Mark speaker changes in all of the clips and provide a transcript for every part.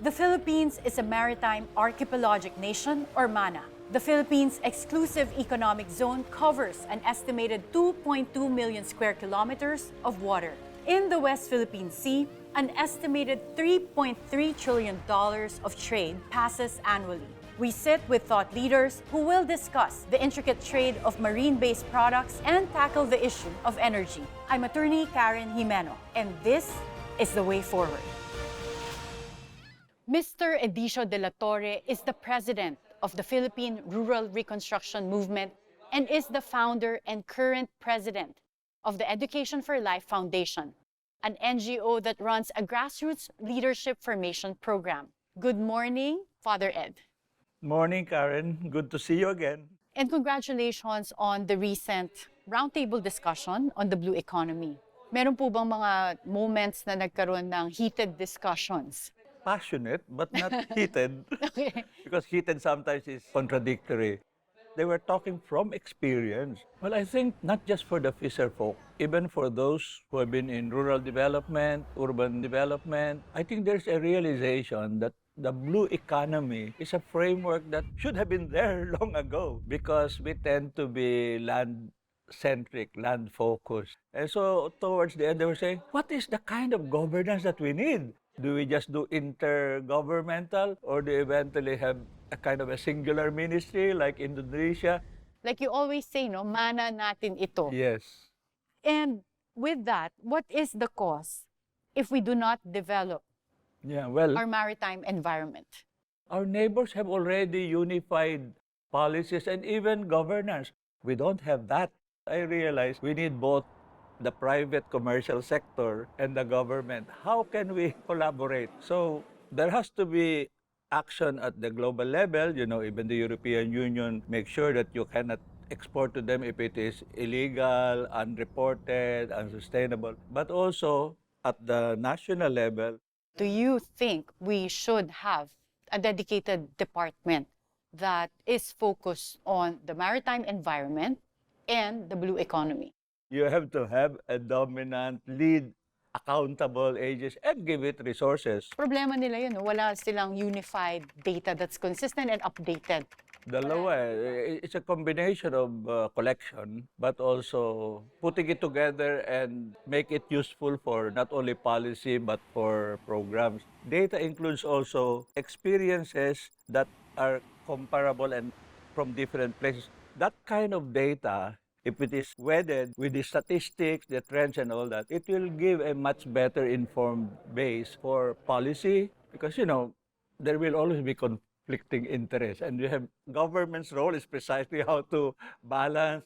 Speaker 1: The Philippines is a maritime archipelagic nation, or MANA. The Philippines' exclusive economic zone covers an estimated 2.2 million square kilometers of water. In the West Philippine Sea, an estimated $3.3 trillion of trade passes annually. We sit with thought leaders who will discuss the intricate trade of marine-based products and tackle the issue of energy. I'm Attorney Karen Jimeno, and this is the way forward. Mr. Edicio de la Torre is the president of the Philippine Rural Reconstruction Movement and is the founder and current president of the Education for Life Foundation, an NGO that runs a grassroots leadership formation program. Good morning, Father Ed.
Speaker 2: Morning, Karen. Good to see you again.
Speaker 1: And congratulations on the recent roundtable discussion on the blue economy. Meron po bang mga moments na nagkaroon ng heated discussions?
Speaker 2: Passionate, but not heated.
Speaker 1: Okay.
Speaker 2: Because heated sometimes is contradictory. They were talking from experience. Well, I think not just for the fisher folk, even for those who have been in rural development, urban development, I think there's a realization that the blue economy is a framework that should have been there long ago because we tend to be land-centric, land-focused. And so towards the end, they were saying, what is the kind of governance that we need? Do we just do intergovernmental or do we eventually have a kind of a singular ministry like Indonesia?
Speaker 1: Like you always say, no, mana natin ito.
Speaker 2: Yes.
Speaker 1: And with that, what is the cause if we do not develop
Speaker 2: Yeah, well,
Speaker 1: our maritime environment?
Speaker 2: our neighbors have already unified policies and even governance. We don't have that. I realize we need both the private commercial sector and the government. How can we collaborate? So there has to be action at the global level. You know, even the European Union makes sure that you cannot export to them if it is illegal, unreported, unsustainable. But also at the national level,
Speaker 1: Do you think we should have a dedicated department that is focused on the maritime environment and the blue economy?
Speaker 2: you have to have a dominant lead, accountable agency, and give it resources.
Speaker 1: Problema nila yun, no? Wala silang unified data that's consistent and updated.
Speaker 2: Dalawa, it's a combination of collection, but also putting it together and make it useful for not only policy, but for programs. Data includes also experiences that are comparable and from different places. That kind of data, if it is wedded with the statistics, the trends and all that, it will give a much better informed base for policy because, you know, there will always be conflicting interests. And you have government's role is precisely how to balance.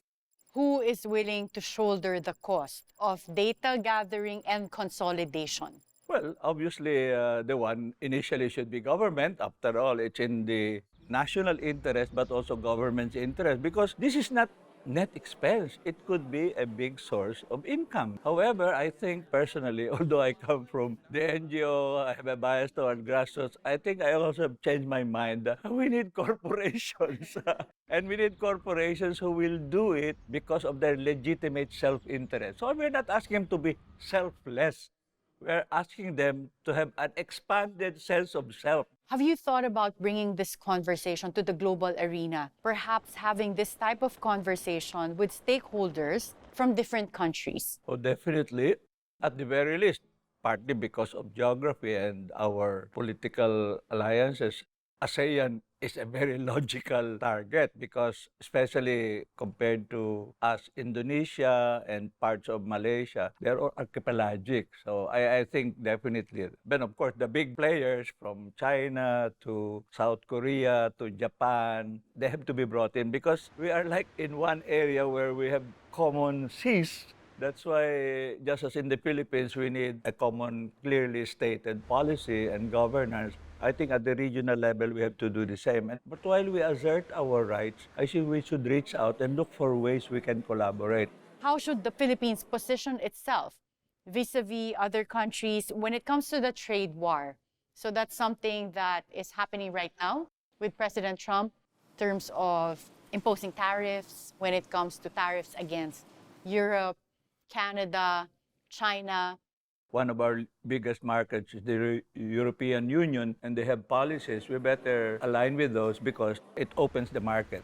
Speaker 1: Who is willing to shoulder the cost of data gathering and consolidation?
Speaker 2: Well, obviously, the one initially should be government. After all, it's in the national interest, but also government's interest because this is not net expense. It could be a big source of income. However, I think personally, although I come from the NGO, I have a bias toward grassroots, I think I also have changed my mind. We need corporations. And we need corporations who will do it because of their legitimate self-interest. So we're not asking them to be selfless. We're asking them to have an expanded sense of self.
Speaker 1: Have you thought about bringing this conversation to the global arena? Perhaps having this type of conversation with stakeholders from different countries?
Speaker 2: Oh, definitely. At the very least, partly because of geography and our political alliances, ASEAN is a very logical target because especially compared to us, Indonesia and parts of Malaysia, they're all archipelagic. So I think definitely. Then of course, the big players from China to South Korea to Japan, they have to be brought in because we are like in one area where we have common seas. That's why, just as in the Philippines, we need a common, clearly stated policy and governance. I think at the regional level, we have to do the same. But while we assert our rights, I think we should reach out and look for ways we can collaborate.
Speaker 1: How should the Philippines position itself vis-a-vis other countries when it comes to the trade war? So that's something that is happening right now with President Trump in terms of imposing tariffs when it comes to tariffs against Europe, Canada, China.
Speaker 2: one of our biggest markets is the European Union, and they have policies. We better align with those because it opens the market.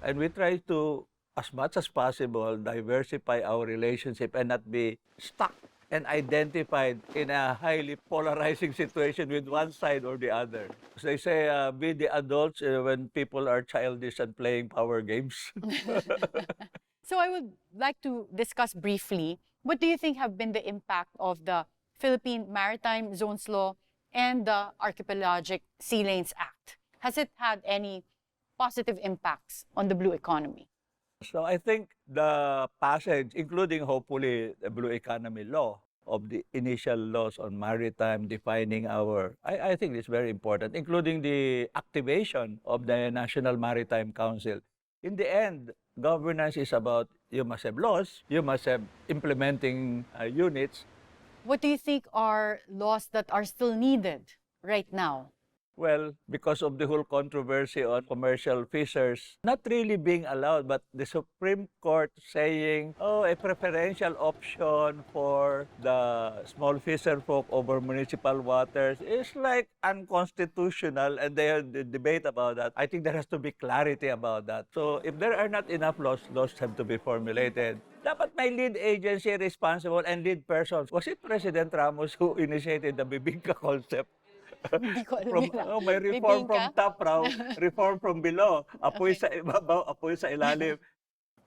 Speaker 2: And we try to, as much as possible, diversify our relationship and not be stuck and identified in a highly polarizing situation with one side or the other. So they say, be the adults when people are childish and playing power games.
Speaker 1: So I would like to discuss briefly, what do you think have been the impact of the Philippine Maritime Zones Law and the Archipelagic Sea Lanes Act? Has it had any positive impacts on the blue economy?
Speaker 2: So I think the passage, including hopefully the Blue Economy law of the initial laws on maritime defining I think it's very important, including the activation of the National Maritime Council. In the end, governance is about you must have laws, you must have implementing units.
Speaker 1: What do you think are laws that are still needed right now?
Speaker 2: Well, because of the whole controversy on commercial fishers not really being allowed, but the Supreme Court saying, oh, a preferential option for the small fisher folk over municipal waters is like unconstitutional, and they had the debate about that. I think there has to be clarity about that. So if there are not enough laws, laws have to be formulated. Dapat may lead agency responsible and lead person. Was it President Ramos who initiated the bibingka concept?
Speaker 1: Hindi ko alam
Speaker 2: From
Speaker 1: yun, ah.
Speaker 2: may reform from
Speaker 1: Bibingka?
Speaker 2: top raw, reform from below. Apoy sa ibabaw, apoy sa ilalim.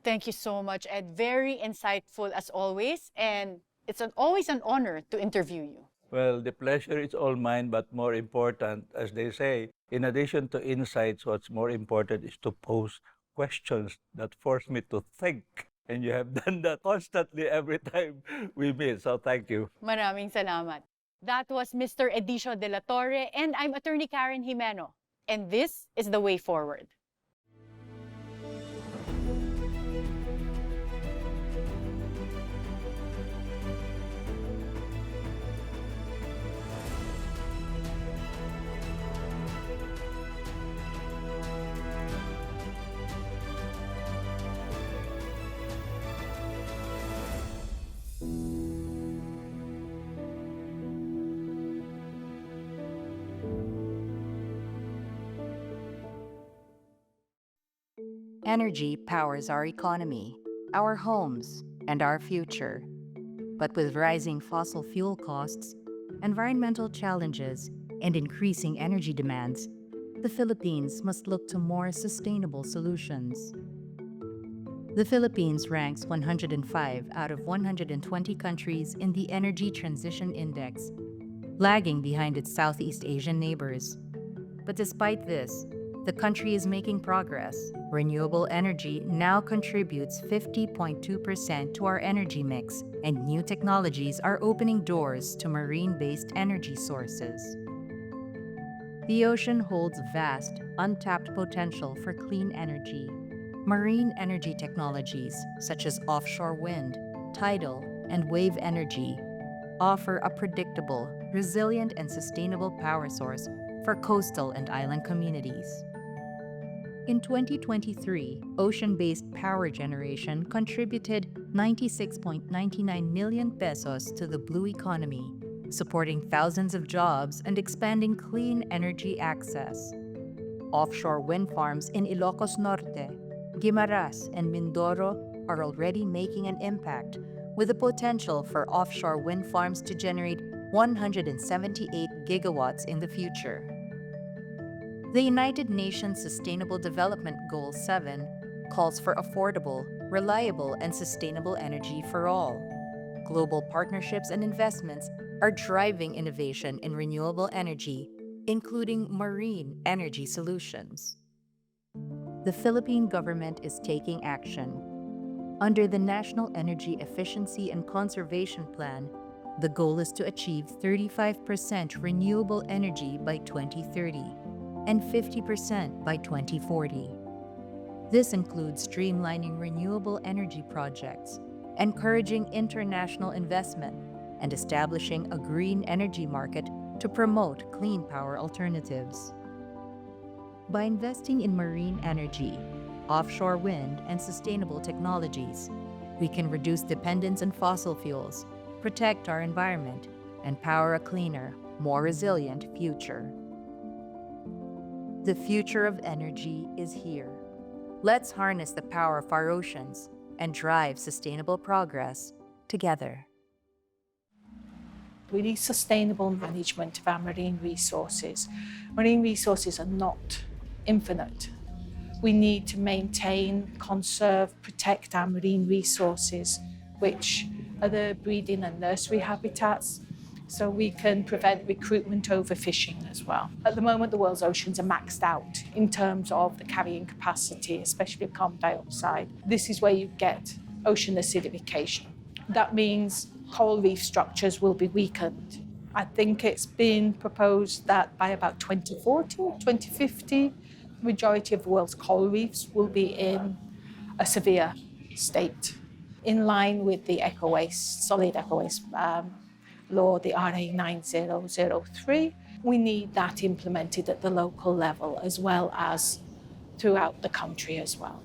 Speaker 1: Thank you so much, Ed. Very insightful as always, and it's always an honor to interview you.
Speaker 2: Well, the pleasure is all mine, but more important, as they say, in addition to insights, what's more important is to pose questions that force me to think. And you have done that constantly every time we meet. So thank you.
Speaker 1: Maraming salamat. That was Mr. Edicio de la Torre, and I'm Attorney Karen Jimeno. And this is the way forward.
Speaker 3: Energy powers our economy, our homes, and our future. But with rising fossil fuel costs, environmental challenges, and increasing energy demands, the Philippines must look to more sustainable solutions. The Philippines ranks 105 out of 120 countries in the Energy Transition Index, lagging behind its Southeast Asian neighbors. But despite this, the country is making progress. Renewable energy now contributes 50.2% to our energy mix, and new technologies are opening doors to marine-based energy sources. The ocean holds vast, untapped potential for clean energy. Marine energy technologies, such as offshore wind, tidal, and wave energy, offer a predictable, resilient, and sustainable power source for coastal and island communities. In 2023, ocean-based power generation contributed 96.99 million pesos to the blue economy, supporting thousands of jobs and expanding clean energy access. Offshore wind farms in Ilocos Norte, Guimaras, and Mindoro are already making an impact, with the potential for offshore wind farms to generate 178 gigawatts in the future. The United Nations Sustainable Development Goal 7 calls for affordable, reliable, and sustainable energy for all. Global partnerships and investments are driving innovation in renewable energy, including marine energy solutions. The Philippine government is taking action. Under the National Energy Efficiency and Conservation Plan, the goal is to achieve 35% renewable energy by 2030 and 50% by 2040. This includes streamlining renewable energy projects, encouraging international investment, and establishing a green energy market to promote clean power alternatives. By investing in marine energy, offshore wind, and sustainable technologies, we can reduce dependence on fossil fuels, protect our environment, and power a cleaner, more resilient future. The future of energy is here. Let's harness the power of our oceans and drive sustainable progress together.
Speaker 4: We need sustainable management of our marine resources. Marine resources are not infinite. We need to maintain, conserve, protect our marine resources, which are the breeding and nursery habitats, so we can prevent recruitment overfishing as well. At the moment, the world's oceans are maxed out in terms of the carrying capacity, especially of carbon dioxide. This is where you get ocean acidification. That means coral reef structures will be weakened. I think it's been proposed that by about 2040, 2050, the majority of the world's coral reefs will be in a severe state, in line with the solid eco-waste law, the RA 9003. We need that implemented at the local level as well as throughout the country as well.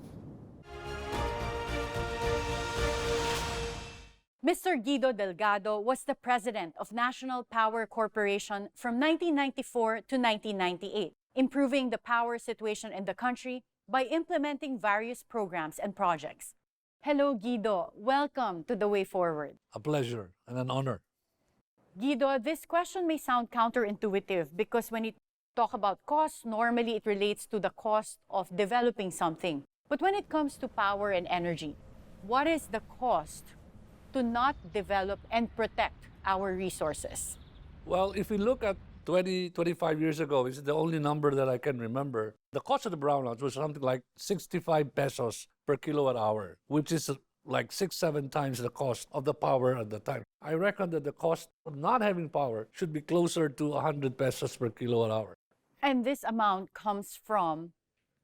Speaker 1: Mr. Guido Delgado was the president of National Power Corporation from 1994 to 1998, improving the power situation in the country by implementing various programs and projects. Hello, Guido. Welcome to The Way Forward.
Speaker 5: A pleasure and an honor.
Speaker 1: Guido, this question may sound counterintuitive because when you talk about cost, normally it relates to the cost of developing something. But when it comes to power and energy, what is the cost to not develop and protect our resources?
Speaker 5: Well, if we look at 25 years ago, it's the only number that I can remember. The cost of the brownouts was something like 65 pesos per kilowatt hour, which is like 6-7 times the cost of the power at the time. I reckon that the cost of not having power should be closer to 100 pesos per kilowatt hour.
Speaker 1: And this amount comes from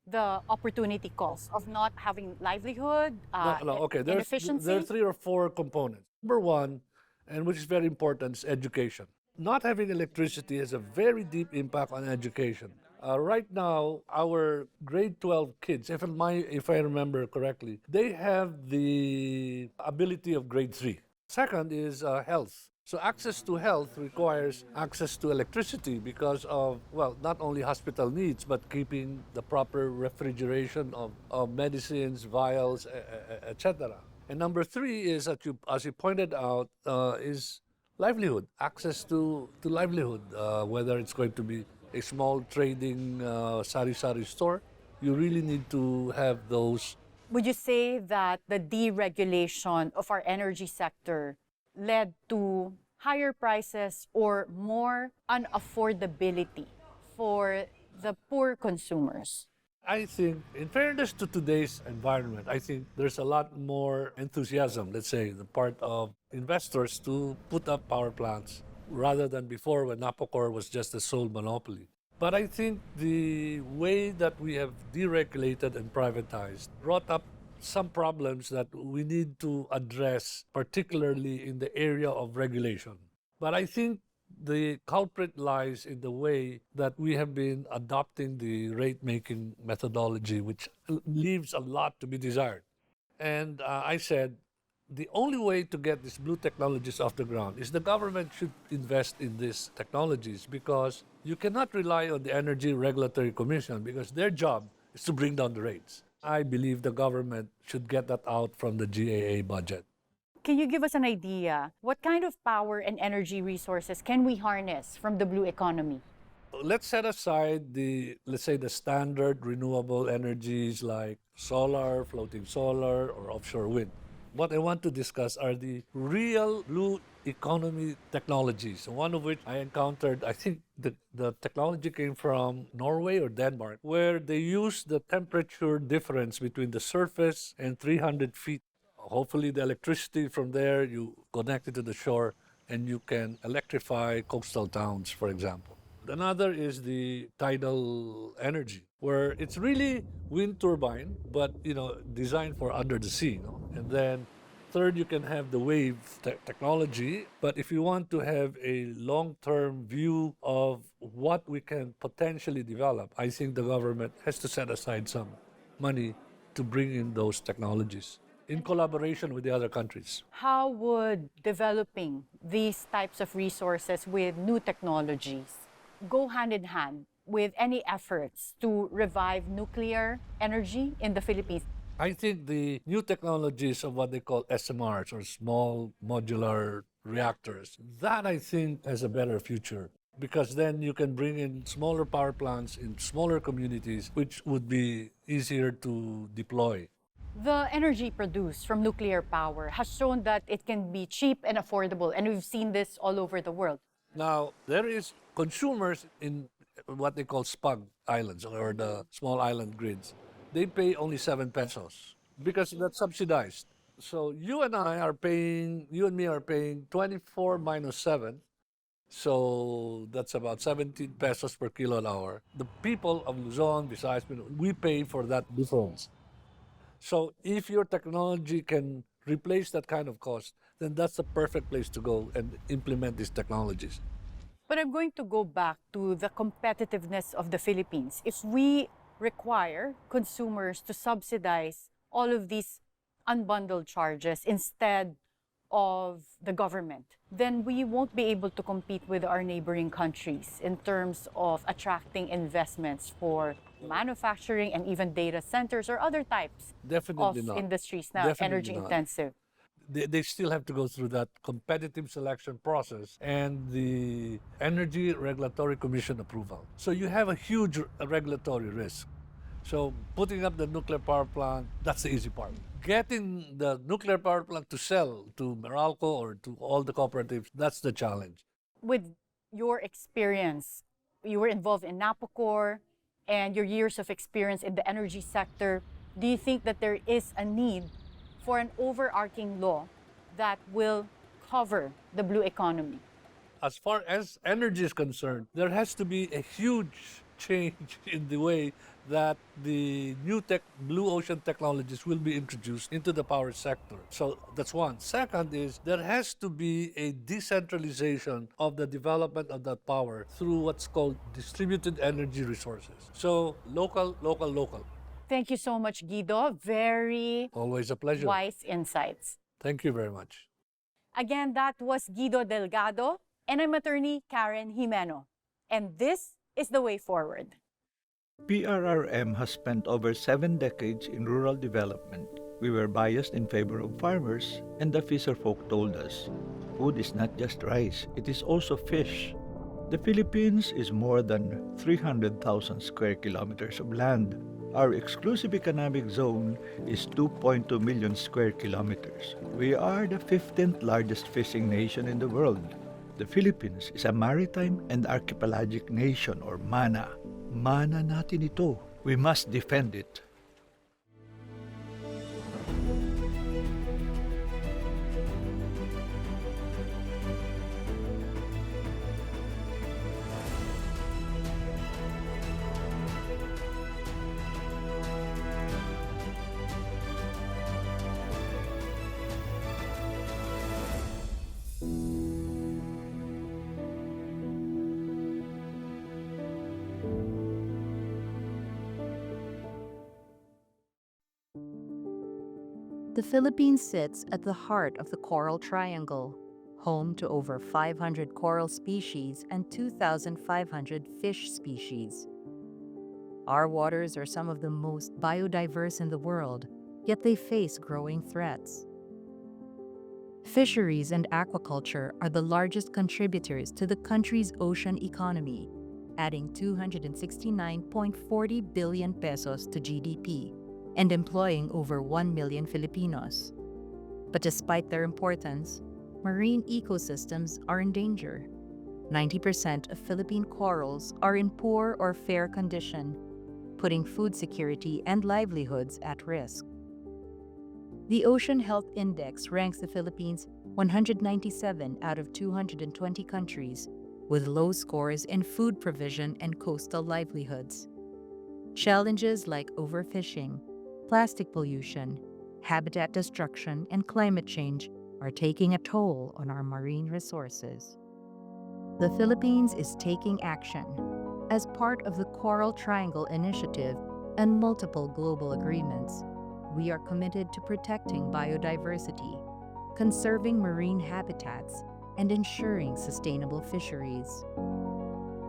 Speaker 1: the opportunity cost of not having livelihood,
Speaker 5: Okay.
Speaker 1: inefficiency?
Speaker 5: There are 3 or 4 components. Number one, and which is very important, is education. Not having electricity has a very deep impact on education. Right now, our grade 12 kids, if I remember correctly, they have the ability of grade 3. Second is health. So access to health requires access to electricity because of, well, not only hospital needs, but keeping the proper refrigeration of medicines, vials, etc. And number 3 is, as you pointed out, is livelihood, access to livelihood, whether it's going to be a small trading sari-sari store. You really need to have those.
Speaker 1: Would you say that the deregulation of our energy sector led to higher prices or more unaffordability for the poor consumers?
Speaker 5: I think, in fairness to today's environment, I think there's a lot more enthusiasm, let's say, the part of investors to put up power plants rather than before when Napocor was just a sole monopoly. But I think the way that we have deregulated and privatized brought up some problems that we need to address, particularly in the area of regulation. But I think the culprit lies in the way that we have been adopting the rate-making methodology, which leaves a lot to be desired. And I said, the only way to get these blue technologies off the ground is the government should invest in these technologies, because you cannot rely on the Energy Regulatory Commission because their job is to bring down the rates. I believe the government should get that out from the GAA budget.
Speaker 1: Can you give us an idea? What kind of power and energy resources can we harness from the blue economy?
Speaker 5: Let's set aside let's say the standard renewable energies like solar, floating solar, or offshore wind. What I want to discuss are the real blue economy technologies, one of which I encountered. I think the technology came from Norway or Denmark, where they use the temperature difference between the surface and 300 feet. Hopefully the electricity from there, you connect it to the shore and you can electrify coastal towns, for example. Another is the tidal energy, where it's really wind turbine, but designed for under the sea. And then third, you can have the wave technology. But if you want to have a long-term view of what we can potentially develop, I think the government has to set aside some money to bring in those technologies. in collaboration with the other countries.
Speaker 1: How would developing these types of resources with new technologies go hand in hand with any efforts to revive nuclear energy in the Philippines?
Speaker 5: I think the new technologies of what they call SMRs, or small modular reactors, that I think has a better future, because then you can bring in smaller power plants in smaller communities, which would be easier to deploy.
Speaker 1: The energy produced from nuclear power has shown that it can be cheap and affordable, and we've seen this all over the world.
Speaker 5: Now, there is consumers in what they call SPUG islands, or the small island grids. They pay only 7 pesos because that's subsidized. So you and me are paying 24 minus 7. So that's about 17 pesos per kilowatt hour. The people of Luzon, Visayas, we pay for that difference. So if your technology can replace that kind of cost, then that's the perfect place to go and implement these technologies.
Speaker 1: But I'm going to go back to the competitiveness of the Philippines. If we require consumers to subsidize all of these unbundled charges instead of the government, then we won't be able to compete with our neighboring countries in terms of attracting investments for manufacturing and even data centers or other types
Speaker 5: Definitely
Speaker 1: of
Speaker 5: not.
Speaker 1: industries now,
Speaker 5: Definitely
Speaker 1: energy
Speaker 5: not.
Speaker 1: intensive.
Speaker 5: They still have to go through that competitive selection process and the Energy Regulatory Commission approval. So you have a huge regulatory risk. So putting up the nuclear power plant, that's the easy part. Getting the nuclear power plant to sell to Meralco or to all the cooperatives, that's the challenge.
Speaker 1: With your experience, you were involved in NAPOCOR and your years of experience in the energy sector, do you think that there is a need for an overarching law that will cover the blue economy?
Speaker 5: As far as energy is concerned, there has to be a huge change in the way that the new blue ocean technologies will be introduced into the power sector. So that's one. Second is there has to be a decentralization of the development of that power through what's called distributed energy resources. So local, local, local.
Speaker 1: Thank you so much, Guido. Very
Speaker 5: Always a pleasure.
Speaker 1: wise insights.
Speaker 5: Thank you very much.
Speaker 1: Again, that was Guido Delgado, and I'm attorney Karen Jimeno. And this is the way forward.
Speaker 2: PRRM has spent over 7 decades in rural development. We were biased in favor of farmers, and the fisherfolk told us, food is not just rice, it is also fish. The Philippines is more than 300,000 square kilometers of land. Our exclusive economic zone is 2.2 million square kilometers. We are the 15th largest fishing nation in the world. The Philippines is a Maritime and Archipelagic Nation, or MANA. Mana natin ito. We must defend it.
Speaker 3: The Philippines sits at the heart of the Coral Triangle, home to over 500 coral species and 2,500 fish species. Our waters are some of the most biodiverse in the world, yet they face growing threats. Fisheries and aquaculture are the largest contributors to the country's ocean economy, adding 269.40 billion pesos to GDP and employing over 1 million Filipinos. But despite their importance, marine ecosystems are in danger. 90% of Philippine corals are in poor or fair condition, putting food security and livelihoods at risk. The Ocean Health Index ranks the Philippines 197 out of 220 countries, with low scores in food provision and coastal livelihoods. Challenges like overfishing, plastic pollution, habitat destruction, and climate change are taking a toll on our marine resources. The Philippines is taking action. As part of the Coral Triangle Initiative and multiple global agreements, we are committed to protecting biodiversity, conserving marine habitats, and ensuring sustainable fisheries.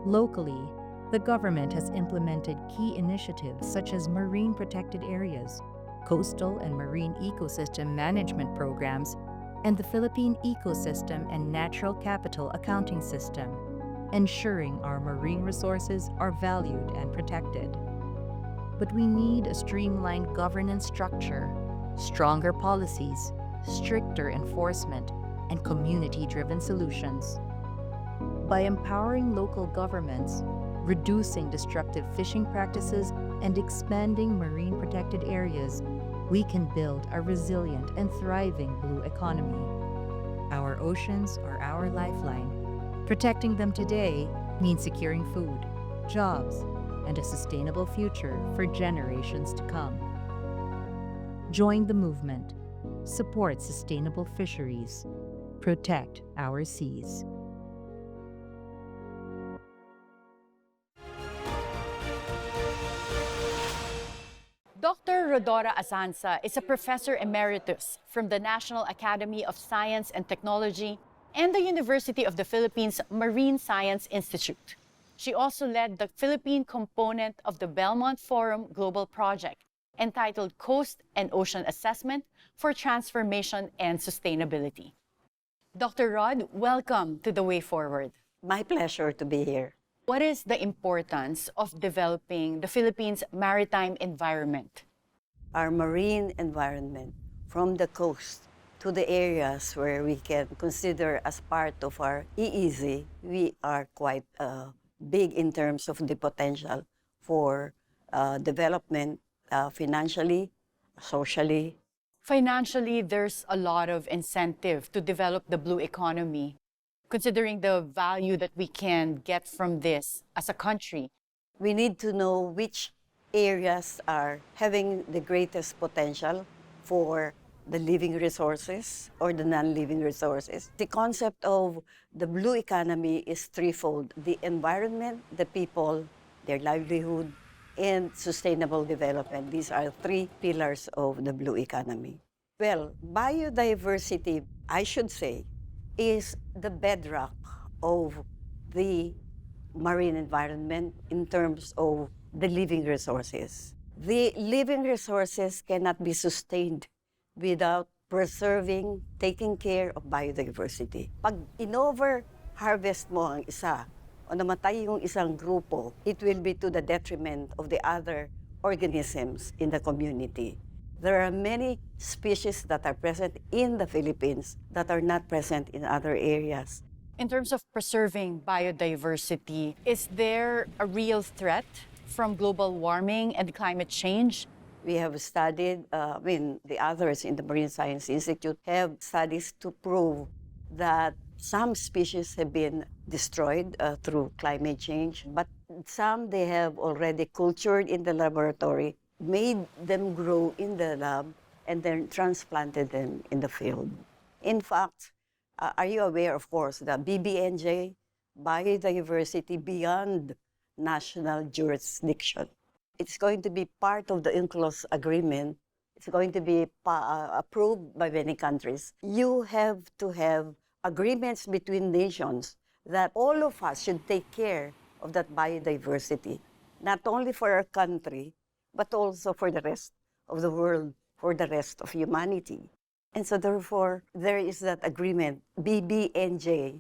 Speaker 3: Locally, the government has implemented key initiatives such as marine protected areas, coastal and marine ecosystem management programs, and the Philippine Ecosystem and Natural Capital Accounting System, ensuring our marine resources are valued and protected. But we need a streamlined governance structure, stronger policies, stricter enforcement, and community-driven solutions. By empowering local governments, reducing destructive fishing practices, and expanding marine protected areas, we can build a resilient and thriving blue economy. Our oceans are our lifeline. Protecting them today means securing food, jobs, and a sustainable future for generations to come. Join the movement. Support sustainable fisheries. Protect our seas.
Speaker 1: Dr. Rhodora Azanza is a professor emeritus from the National Academy of Science and Technology and the University of the Philippines Marine Science Institute. She also led the Philippine component of the Belmont Forum Global Project, entitled Coast and Ocean Assessment for Transformation and Sustainability. Dr. Rod, welcome to The Way Forward.
Speaker 6: My pleasure to be here.
Speaker 1: What is the importance of developing the Philippines' maritime environment?
Speaker 6: Our marine environment, from the coast to the areas where we can consider as part of our EEZ, we are quite big in terms of the potential for development financially, socially.
Speaker 1: Financially, there's a lot of incentive to develop the blue economy, considering the value that we can get from this as a country.
Speaker 6: We need to know which areas are having the greatest potential for the living resources or the non-living resources. The concept of the blue economy is threefold: the environment, the people, their livelihood, and sustainable development. These are three pillars of the blue economy. Well, biodiversity, I should say, is the bedrock of the marine environment in terms of the living resources. The living resources cannot be sustained without preserving, taking care of biodiversity. Pag in-over-harvest mo ang isa o namatay yung isang grupo, it will be to the detriment of the other organisms in the community. There are many species that are present in the Philippines that are not present in other areas.
Speaker 1: In terms of preserving biodiversity, is there a real threat from global warming and climate change?
Speaker 6: We have studied, the others in the Marine Science Institute have studies to prove that some species have been destroyed through climate change, but some they have already cultured in the laboratory, made them grow in the lab, and then transplanted them in the field. In fact, are you aware, of course, the BBNJ, Biodiversity Beyond National Jurisdiction? It's going to be part of the UNCLOS agreement. It's going to be approved by many countries. You have to have agreements between nations that all of us should take care of that biodiversity, not only for our country, but also for the rest of the world, for the rest of humanity. And so therefore, there is that agreement, BBNJ,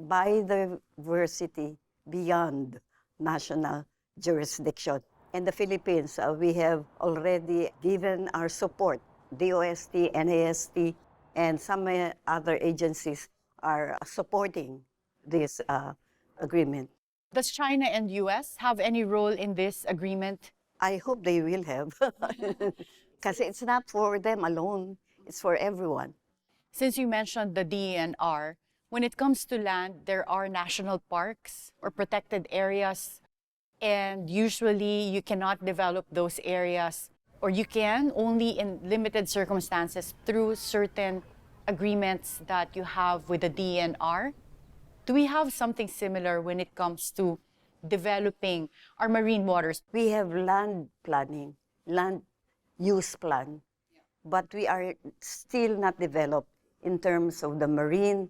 Speaker 6: Biodiversity Beyond National Jurisdiction. In the Philippines, we have already given our support. DOST, NAST, and some other agencies are supporting this agreement.
Speaker 1: Does China and US have any role in this agreement?
Speaker 6: I hope they will have, because it's not for them alone, it's for everyone.
Speaker 1: Since you mentioned the DENR, when it comes to land, there are national parks or protected areas, and usually you cannot develop those areas, or you can only in limited circumstances through certain agreements that you have with the DENR. Do we have something similar when it comes to developing our marine waters?
Speaker 6: We have land planning, land use plan, but we are still not developed in terms of the marine,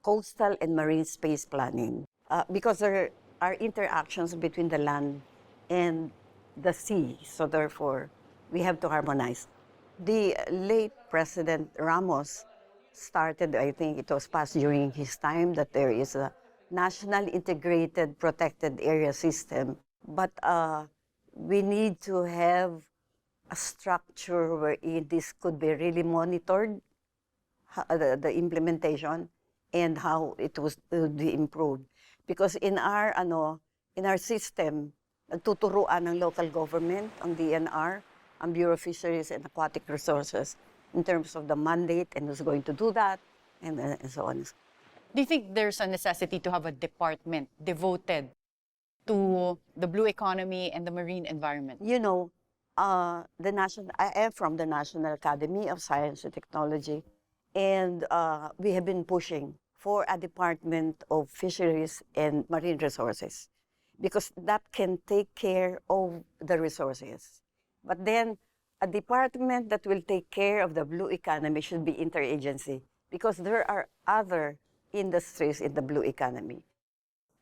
Speaker 6: coastal, and marine space planning because there are interactions between the land and the sea, so therefore we have to harmonize. The late President Ramos started, I think it was passed during his time, that there is a national integrated protected area system, but we need to have a structure where this could be really monitored, the implementation, and how it was to be improved. Because in our system, nagtuturuan ng local government, ang DNR, ang Bureau of Fisheries and Aquatic Resources, in terms of the mandate and who's going to do that, and so on.
Speaker 1: Do you think there's a necessity to have a department devoted to the blue economy and the marine environment?
Speaker 6: You know, I am from the National Academy of Science and Technology, and we have been pushing for a Department of Fisheries and Marine Resources, because that can take care of the resources. But then, a department that will take care of the blue economy should be interagency, because there are other industries in the blue economy.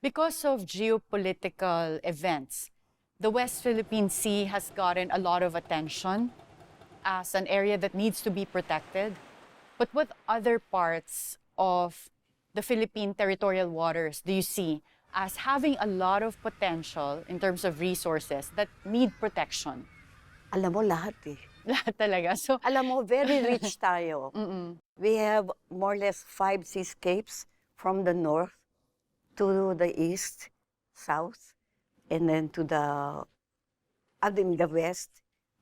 Speaker 1: Because of geopolitical events, the West Philippine Sea has gotten a lot of attention as an area that needs to be protected. But what other parts of the Philippine territorial waters do you see as having a lot of potential in terms of resources that need protection?
Speaker 6: Alam mo, lahat eh.
Speaker 1: Lahat talaga. So,
Speaker 6: Alam mo, very rich tayo. We have more or less 5 seascapes from the north to the east, south, and then to the west,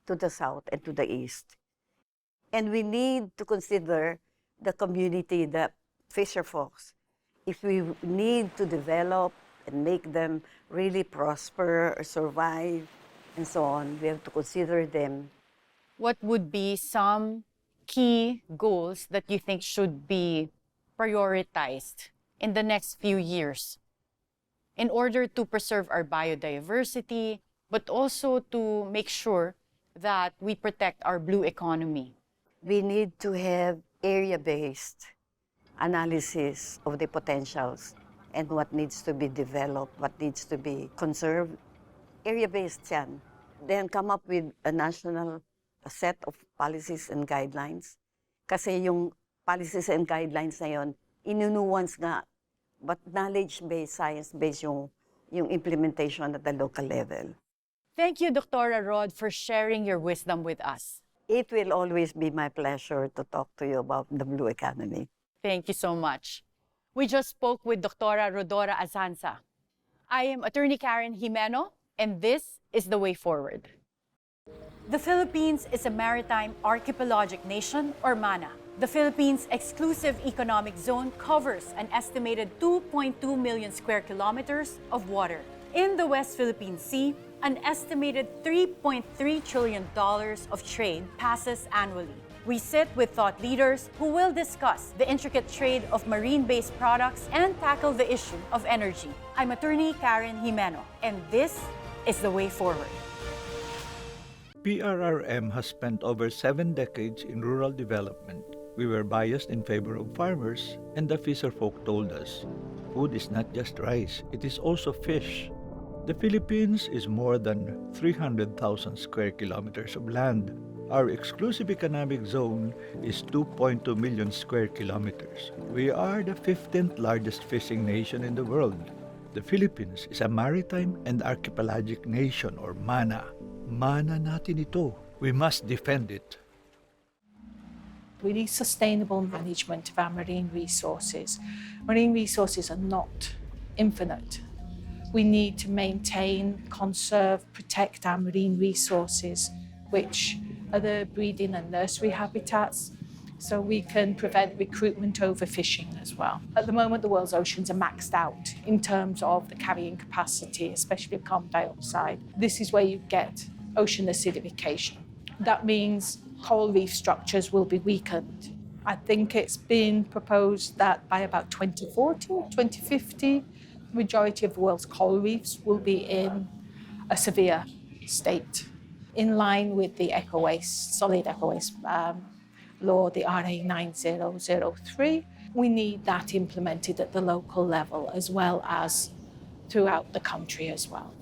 Speaker 6: to the south, and to the east. And we need to consider the community, the fisher folks. If we need to develop and make them really prosper or survive and so on, we have to consider them.
Speaker 1: what would be some key goals that you think should be prioritized in the next few years in order to preserve our biodiversity, but also to make sure that we protect our blue economy?
Speaker 6: We need to have area-based analysis of the potentials and what needs to be developed, what needs to be conserved. Area-based yan. Then come up with a national set of policies and guidelines. Kasi yung policies and guidelines na yun, inunuance nga, but knowledge-based, science-based yung implementation at the local level.
Speaker 1: Thank you, Dr. Rod, for sharing your wisdom with us.
Speaker 6: It will always be my pleasure to talk to you about the blue economy.
Speaker 1: Thank you so much. We just spoke with Dr. Rhodora Azanza. I am Attorney Karen Jimeno, and this is The Way Forward. The Philippines is a Maritime Archipelagic Nation, or MANA. The Philippines' exclusive economic zone covers an estimated 2.2 million square kilometers of water. In the West Philippine Sea, an estimated $3.3 trillion of trade passes annually. We sit with thought leaders who will discuss the intricate trade of marine-based products and tackle the issue of energy. I'm Attorney Karen Jimeno, and this is The Way Forward.
Speaker 2: PRRM has spent over 7 decades in rural development. We were biased in favor of farmers, and the fisherfolk told us, food is not just rice, it is also fish. The Philippines is more than 300,000 square kilometers of land. Our exclusive economic zone is 2.2 million square kilometers. We are the 15th largest fishing nation in the world. The Philippines is a Maritime and Archipelagic Nation, or MANA. MANA natin ito. We must defend it.
Speaker 4: We need sustainable management of our marine resources. Marine resources are not infinite. We need to maintain, conserve, protect our marine resources, which are the breeding and nursery habitats, so we can prevent recruitment overfishing as well. At the moment, the world's oceans are maxed out in terms of the carrying capacity, especially of carbon dioxide. This is where you get ocean acidification. That means coral reef structures will be weakened. I think it's been proposed that by about 2040, 2050, majority of the world's coral reefs will be in a severe state. in line with the solid eco-waste law, the RA 9003. We need that implemented at the local level as well as throughout the country as well.